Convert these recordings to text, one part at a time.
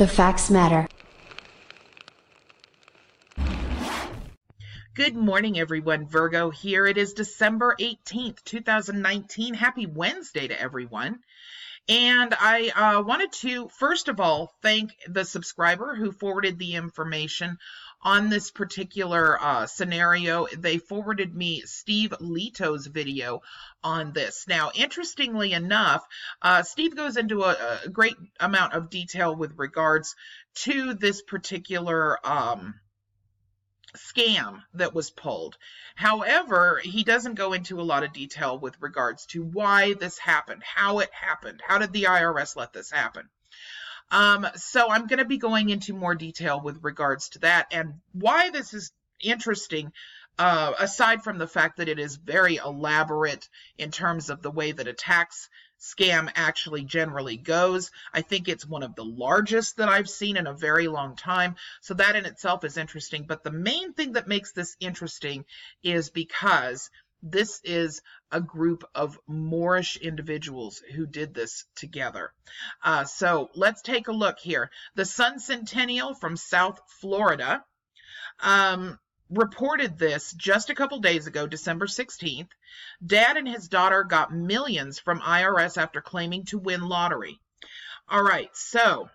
The facts matter. Good morning, everyone. Virgo here. It is December 18th, 2019. Happy Wednesday to everyone. And I wanted to, first of all, thank the subscriber who forwarded the information on this particular scenario. They forwarded me Steve Leto's video on this. Now, interestingly enough, Steve goes into a great amount of detail with regards to this particular scam that was pulled. However, he doesn't go into a lot of detail with regards to why this happened, how it happened, how did the IRS let this happen. So I'm going to be going into more detail with regards to that and why this is interesting, aside from the fact that it is very elaborate in terms of the way that a tax scam actually generally goes. I think it's one of the largest that I've seen in a very long time. So that in itself is interesting. But the main thing that makes this interesting is because this is a group of Moorish individuals who did this together. So let's take a look here. The Sun Centennial from South Florida reported this just a couple days ago, December 16th. Dad and his daughter got millions from IRS after claiming to win lottery. All right, so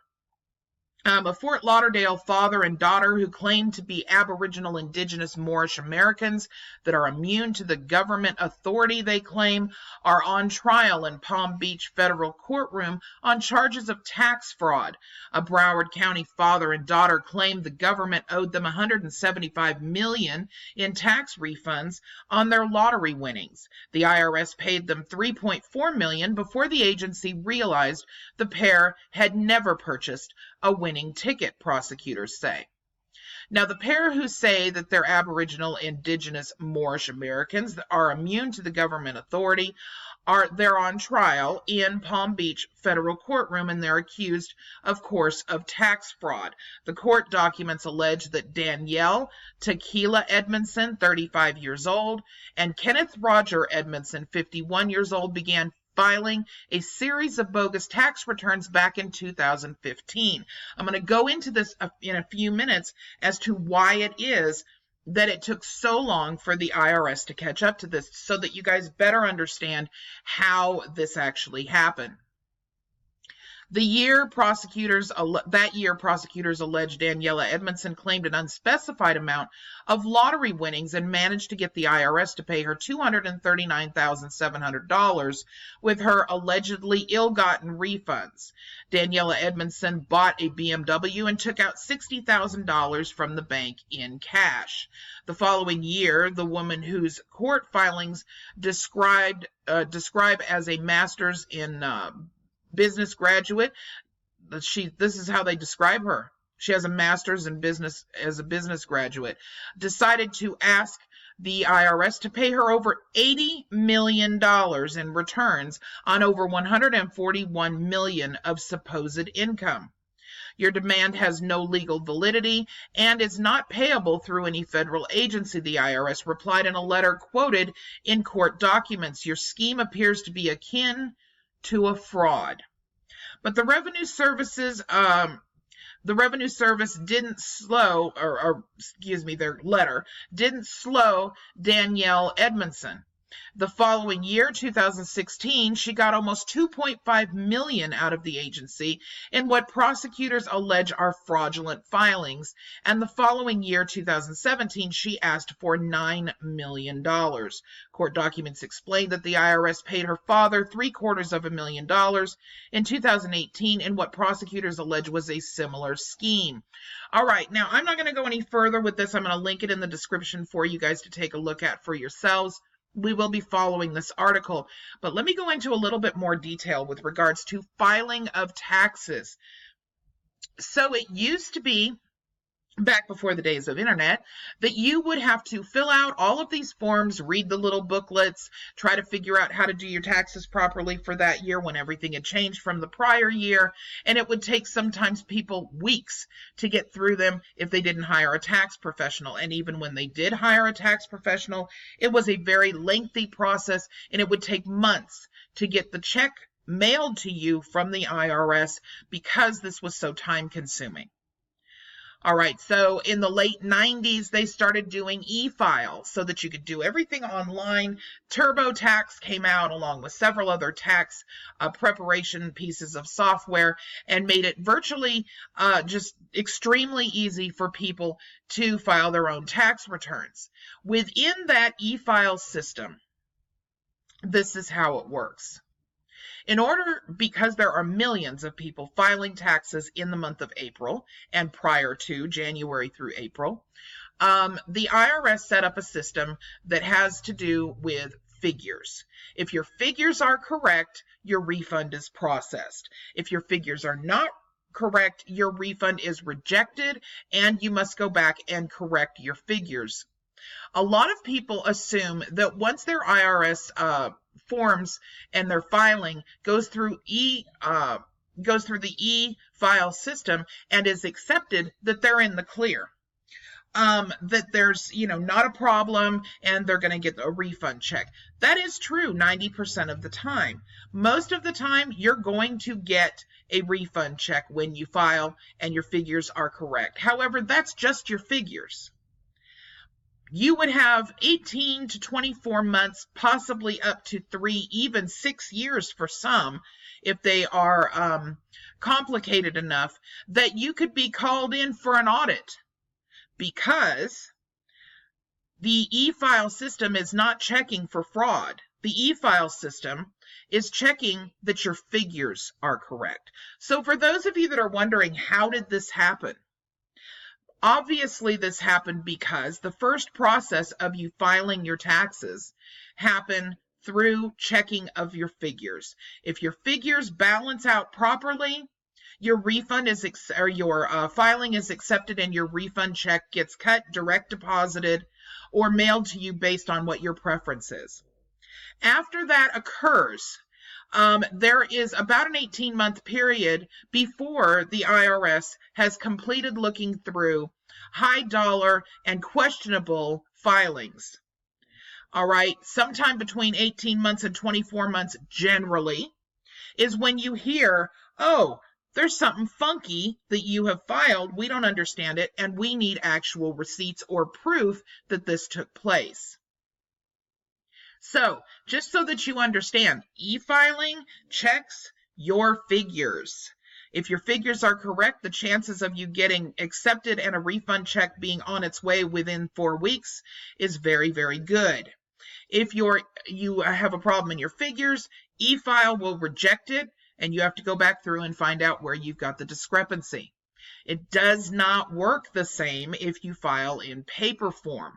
a Fort Lauderdale father and daughter who claim to be Aboriginal Indigenous Moorish Americans that are immune to the government authority they claim are on trial in Palm Beach federal courtroom on charges of tax fraud. A Broward County father and daughter claimed the government owed them $175 million in tax refunds on their lottery winnings. The IRS paid them $3.4 million before the agency realized the pair had never purchased a winning ticket, prosecutors say. Now, the pair who say that they're Aboriginal Indigenous Moorish Americans that are immune to the government authority they're on trial in Palm Beach federal courtroom, and they're accused, of course, of tax fraud. The court documents allege that Danielle Tequila Edmondson, 35 years old, and Kenneth Roger Edmondson, 51 years old, began filing a series of bogus tax returns back in 2015. I'm going to go into this in a few minutes as to why it is that it took so long for the IRS to catch up to this, so that you guys better understand how this actually happened. That year, prosecutors alleged Daniela Edmondson claimed an unspecified amount of lottery winnings and managed to get the IRS to pay her $239,700 with her allegedly ill-gotten refunds. Daniela Edmondson bought a BMW and took out $60,000 from the bank in cash. The following year, the woman whose court filings describe as a master's in business graduate. This is how they describe her. She has a master's in business as a business graduate. Decided to ask the IRS to pay her over $80 million in returns on over $141 million of supposed income. Your demand has no legal validity and is not payable through any federal agency, the IRS replied in a letter quoted in court documents. Your scheme appears to be akin to a fraud. But the Revenue Service didn't slow, their letter didn't slow Danielle Edmondson. The following year, 2016, she got almost $2.5 million out of the agency in what prosecutors allege are fraudulent filings. And the following year, 2017, she asked for $9 million. Court documents explain that the IRS paid her father $750,000 in 2018 in what prosecutors allege was a similar scheme. All right, now I'm not going to go any further with this. I'm going to link it in the description for you guys to take a look at for yourselves. We will be following this article, but let me go into a little bit more detail with regards to filing of taxes. So it used to be, back before the days of internet, that you would have to fill out all of these forms, read the little booklets, try to figure out how to do your taxes properly for that year when everything had changed from the prior year, and it would take sometimes people weeks to get through them if they didn't hire a tax professional. And even when they did hire a tax professional, it was a very lengthy process, and it would take months to get the check mailed to you from the IRS because this was so time consuming. All right, so in the late 90s, they started doing e-files so that you could do everything online. TurboTax came out along with several other tax preparation pieces of software and made it virtually just extremely easy for people to file their own tax returns. Within that e-file system, this is how it works. Because there are millions of people filing taxes in the month of April and prior to January through April, the IRS set up a system that has to do with figures. If your figures are correct, your refund is processed. If your figures are not correct, your refund is rejected and you must go back and correct your figures. A lot of people assume that once their IRS forms and their filing goes through the e-file system and is accepted, that they're in the clear. That there's, not a problem and they're going to get a refund check. That is true 90% of the time. Most of the time, you're going to get a refund check when you file and your figures are correct. However, that's just your figures. You would have 18 to 24 months, possibly up to 3, even 6 years for some, if they are complicated enough, that you could be called in for an audit, because the e-file system is not checking for fraud. The e-file system is checking that your figures are correct. So for those of you that are wondering, how did this happen? Obviously, this happened because the first process of you filing your taxes happened through checking of your figures. If your figures balance out properly, your refund is your filing is accepted and your refund check gets cut, direct deposited, or mailed to you based on what your preference is. After that occurs, there is about an 18-month period before the IRS has completed looking through high dollar and questionable filings. All right, sometime between 18 months and 24 months generally is when you hear, oh, there's something funky that you have filed, we don't understand it, and we need actual receipts or proof that this took place. So, just so that you understand, e-filing checks your figures. If your figures are correct, the chances of you getting accepted and a refund check being on its way within 4 weeks is very, very good. If you have a problem in your figures, e-file will reject it, and you have to go back through and find out where you've got the discrepancy. It does not work the same if you file in paper form.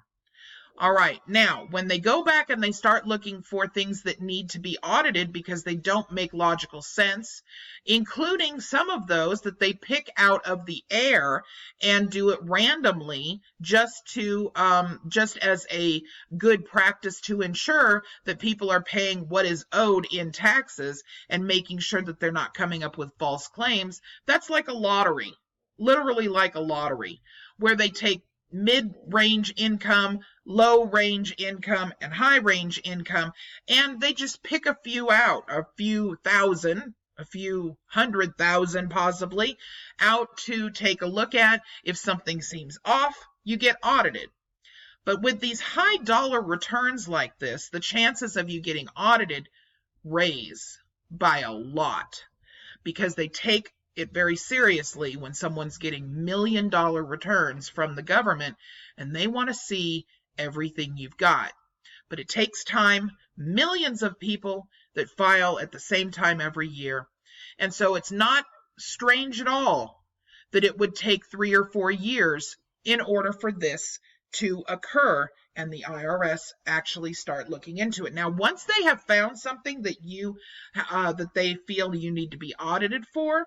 All right, now, when they go back and they start looking for things that need to be audited because they don't make logical sense, including some of those that they pick out of the air and do it randomly just as a good practice to ensure that people are paying what is owed in taxes and making sure that they're not coming up with false claims, that's like a lottery, literally like a lottery, where they take mid-range income, low-range income, and high-range income, and they just pick a few out, a few thousand, a few 100,000 possibly, out to take a look at. If something seems off, you get audited. But with these high dollar returns like this, the chances of you getting audited raise by a lot, because they take it very seriously when someone's getting $1 million returns from the government and they want to see everything you've got. But it takes time, millions of people that file at the same time every year. And so it's not strange at all that it would take 3 or 4 years in order for this to occur and the IRS actually start looking into it. Now, once they have found something that that they feel you need to be audited for,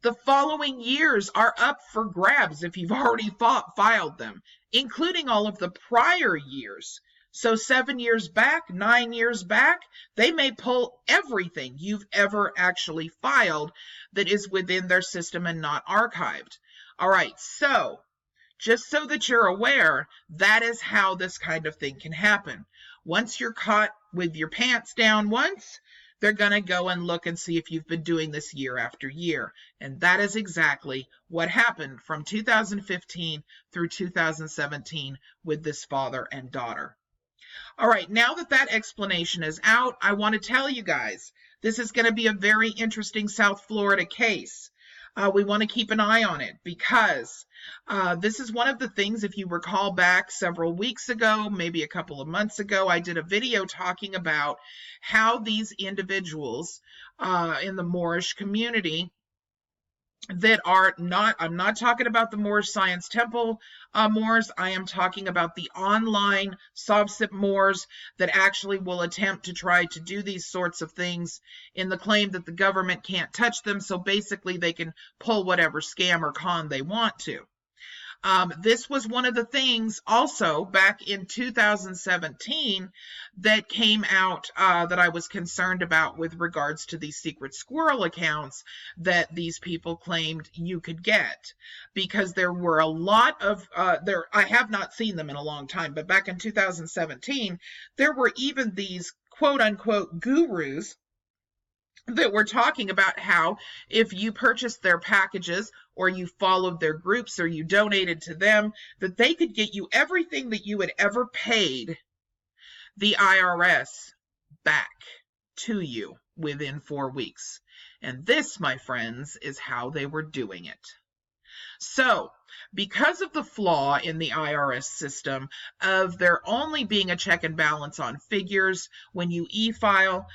the following years are up for grabs if you've already filed them, including all of the prior years. So 7 years back, 9 years back, they may pull everything you've ever actually filed that is within their system and not archived. All right, so just so that you're aware, that is how this kind of thing can happen. Once you're caught with your pants down once, They're going to go and look and see if you've been doing this year after year. And that is exactly what happened from 2015 through 2017 with this father and daughter. All right, now that that explanation is out, I want to tell you guys, this is going to be a very interesting South Florida case. We want to keep an eye on it because this is one of the things, if you recall back several weeks ago, maybe a couple of months ago, I did a video talking about how these individuals in the Moorish community that are not, I'm not talking about the Moorish Science Temple Moors, I am talking about the online Sovsip Moors that actually will attempt to try to do these sorts of things in the claim that the government can't touch them, so basically they can pull whatever scam or con they want to. This was one of the things also back in 2017 that came out that I was concerned about with regards to these secret squirrel accounts that these people claimed you could get, because there were a lot of I have not seen them in a long time, but back in 2017 there were even these quote unquote gurus that were talking about how if you purchased their packages or you followed their groups or you donated to them, that they could get you everything that you had ever paid the IRS back to you within 4 weeks. And this, my friends, is how they were doing it. So, because of the flaw in the IRS system of there only being a check and balance on figures when you e-file,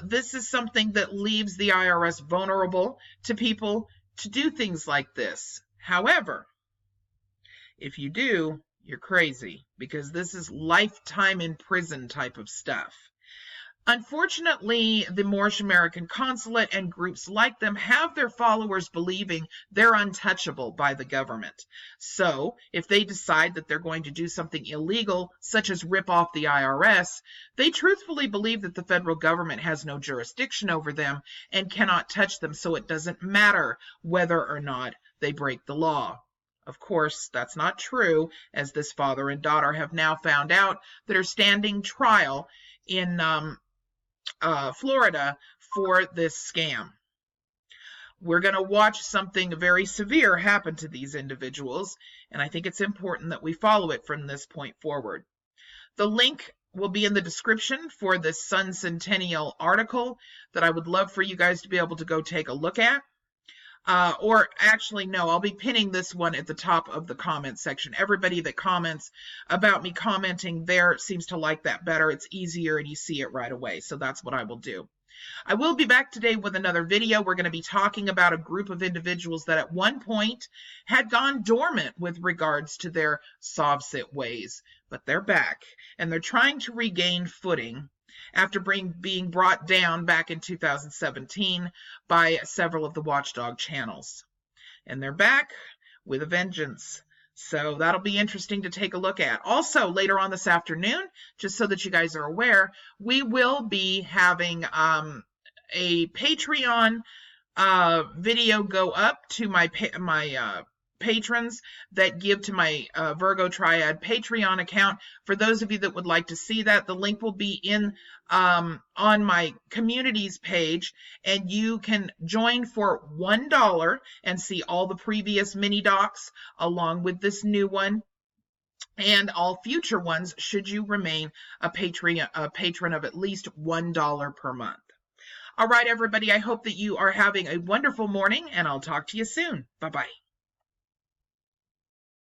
this is something that leaves the IRS vulnerable to people to do things like this. However, if you do, you're crazy, because this is lifetime in prison type of stuff. Unfortunately, the Moorish American Consulate and groups like them have their followers believing they're untouchable by the government. So, if they decide that they're going to do something illegal, such as rip off the IRS, they truthfully believe that the federal government has no jurisdiction over them and cannot touch them, so it doesn't matter whether or not they break the law. Of course, that's not true, as this father and daughter have now found out that are standing trial in Florida for this scam. We're going to watch something very severe happen to these individuals, and I think it's important that we follow it from this point forward. The link will be in the description for this Sun Centennial article that I would love for you guys to be able to go take a look at. Or actually, no, I'll be pinning this one at the top of the comment section. Everybody that comments about me commenting there seems to like that better. It's easier and you see it right away. So that's what I will do. I will be back today with another video. We're going to be talking about a group of individuals that at one point had gone dormant with regards to their Sovsit ways, but they're back and they're trying to regain footing after being brought down back in 2017 by several of the watchdog channels. And they're back with a vengeance. So that'll be interesting to take a look at. Also, later on this afternoon, just so that you guys are aware, we will be having a Patreon video go up to my patrons that give to my Virgo Triad Patreon account. For those of you that would like to see that, the link will be in on my communities page, and you can join for $1 and see all the previous mini docs along with this new one and all future ones should you remain a patron of at least $1 per month. All right, everybody, I hope that you are having a wonderful morning, and I'll talk to you soon. Bye-bye.